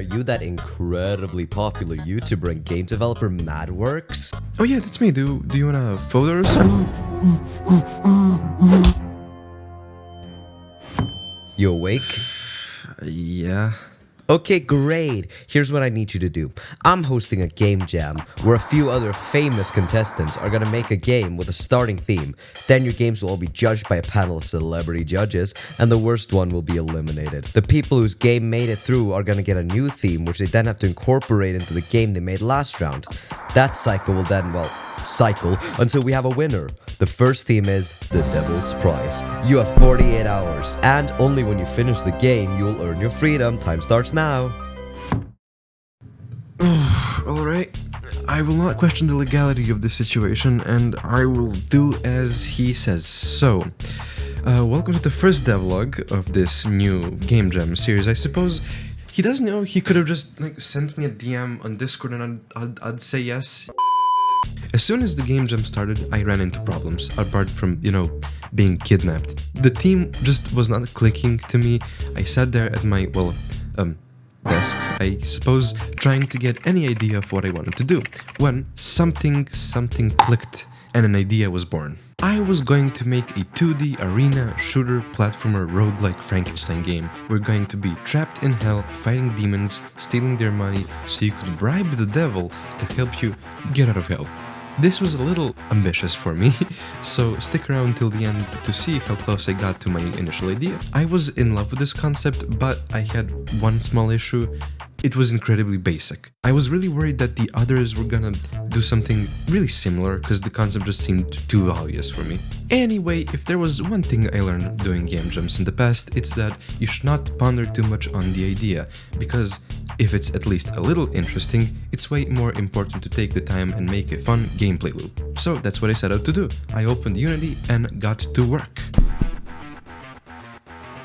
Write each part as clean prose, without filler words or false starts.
you that incredibly popular YouTuber and game developer Madworks? Oh yeah, that's me. Do you want a photo or something? You awake? Yeah. Okay, great. Here's what I need you to do. I'm hosting a game jam where a few other famous contestants are gonna make a game with a starting theme. Then your games will all be judged by a panel of celebrity judges, and the worst one will be eliminated. The people whose game made it through are gonna get a new theme, which they then have to incorporate into the game they made last round. That cycle will then, cycle until we have a winner. The first theme is The Devil's Prize. You have 48 hours, and only when you finish the game you'll earn your freedom. Time starts now. Alright. I will not question the legality of this situation, and I will do as he says. So, welcome to the first devlog of this new Game Jam series. I suppose he doesn't know. He could have just sent me a DM on Discord and I'd say yes. As soon as the game jam started, I ran into problems, apart from, being kidnapped. The team just was not clicking to me. I sat there at my, desk, I suppose, trying to get any idea of what I wanted to do, when something clicked and an idea was born. I was going to make a 2D arena shooter platformer roguelike Frankenstein game. We're going to be trapped in hell, fighting demons, stealing their money, so you could bribe the devil to help you get out of hell. This was a little ambitious for me, so stick around till the end to see how close I got to my initial idea. I was in love with this concept, but I had one small issue. It was incredibly basic. I was really worried that the others were gonna do something really similar, because the concept just seemed too obvious for me. Anyway, if there was one thing I learned doing game jams in the past, it's that you should not ponder too much on the idea, because if it's at least a little interesting, it's way more important to take the time and make a fun gameplay loop. So that's what I set out to do. I opened Unity and got to work.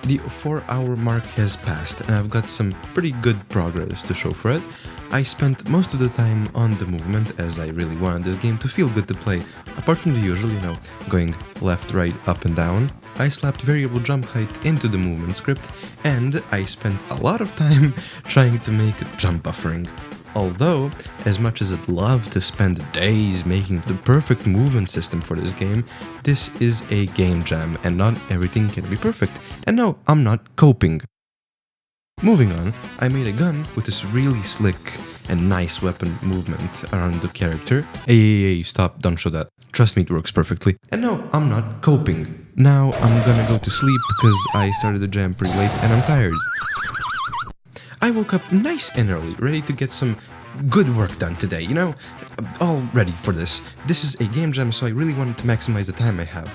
The 4-hour mark has passed and I've got some pretty good progress to show for it. I spent most of the time on the movement, as I really wanted this game to feel good to play. Apart from the usual, going left, right, up and down, I slapped variable jump height into the movement script, and I spent a lot of time trying to make jump buffering. Although, as much as I'd love to spend days making the perfect movement system for this game, this is a game jam and not everything can be perfect. And no, I'm not coping. Moving on, I made a gun with this really slick and nice weapon movement around the character. Hey, stop, don't show that. Trust me, it works perfectly. And no, I'm not coping. Now I'm gonna go to sleep because I started the jam pretty late and I'm tired. I woke up nice and early, ready to get some good work done today, all ready for this. This is a game jam, so I really wanted to maximize the time I have.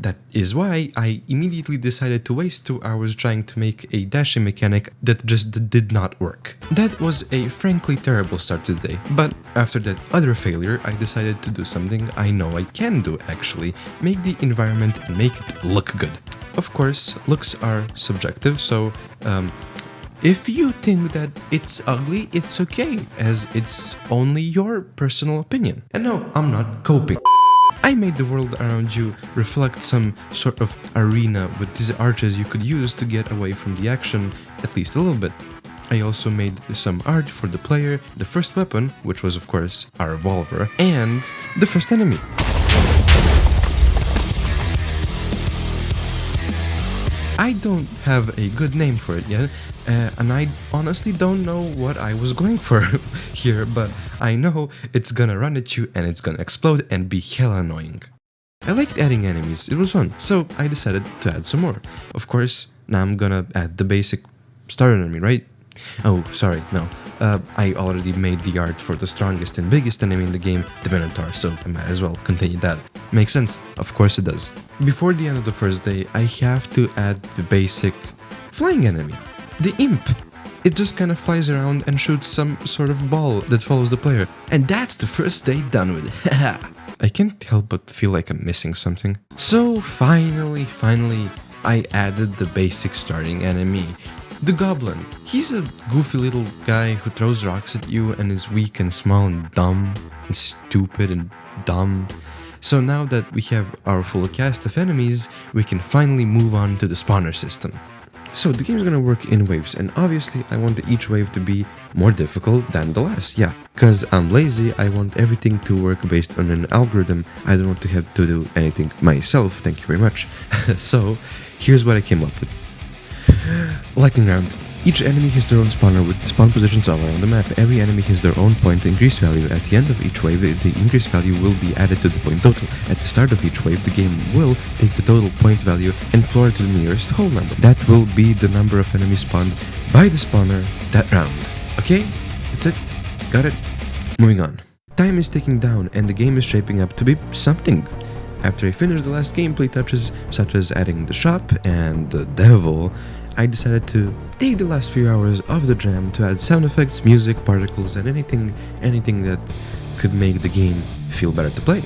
That is why I immediately decided to waste 2 hours trying to make a dashing mechanic that just did not work. That was a frankly terrible start to the day, but after that other failure, I decided to do something I know I can do actually, make the environment and make it look good. Of course, looks are subjective, so if you think that it's ugly, it's okay, as it's only your personal opinion. And no, I'm not coping. I made the world around you reflect some sort of arena with these arches you could use to get away from the action, at least a little bit. I also made some art for the player, the first weapon, which was of course a revolver, and the first enemy. I don't have a good name for it yet, and I honestly don't know what I was going for here, but I know it's gonna run at you and it's gonna explode and be hella annoying. I liked adding enemies, it was fun, so I decided to add some more. Of course, now I'm gonna add the basic starter enemy, right? Oh, sorry, no. I already made the art for the strongest and biggest enemy in the game, the Minotaur, so I might as well continue that. Makes sense? Of course it does. Before the end of the first day, I have to add the basic flying enemy, the Imp. It just kind of flies around and shoots some sort of ball that follows the player. And that's the first day done with it. I can't help but feel like I'm missing something. So finally, I added the basic starting enemy. The Goblin. He's a goofy little guy who throws rocks at you and is weak and small and dumb and stupid and dumb. So now that we have our full cast of enemies, we can finally move on to the spawner system. So the game's gonna work in waves, and obviously I want each wave to be more difficult than the last, yeah. Because I'm lazy, I want everything to work based on an algorithm. I don't want to have to do anything myself, thank you very much. So, here's what I came up with. Lightning round. Each enemy has their own spawner with spawn positions all around the map. Every enemy has their own point increase value. At the end of each wave, the increase value will be added to the point total. At the start of each wave, the game will take the total point value and floor it to the nearest whole number. That will be the number of enemies spawned by the spawner that round. Okay? That's it. Got it? Moving on. Time is ticking down and the game is shaping up to be something. After I finished the last gameplay touches, such as adding the shop and the devil, I decided to take the last few hours of the jam to add sound effects, music, particles, and anything that could make the game feel better to play.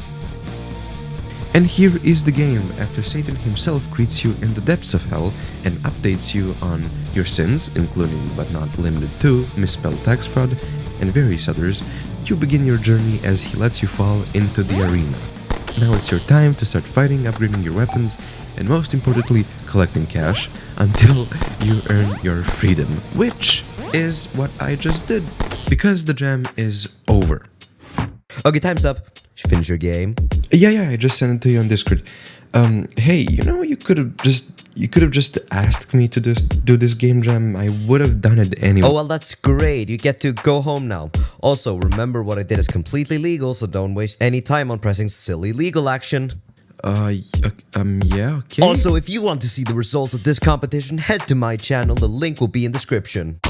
And here is the game after Satan himself greets you in the depths of hell and updates you on your sins, including but not limited to misspelled tax fraud and various others. You begin your journey as he lets you fall into the arena. Now it's your time to start fighting, upgrading your weapons, and most importantly, collecting cash until you earn your freedom, which is what I just did, because the jam is over. Okay, time's up. Finish your game. Yeah, I just sent it to you on Discord. Hey, you could have just asked me to do this game jam. I would have done it anyway. Oh, well, that's great. You get to go home now. Also, remember what I did is completely legal, so don't waste any time on pressing silly legal action. Yeah, okay. Also, if you want to see the results of this competition, head to my channel. The link will be in the description.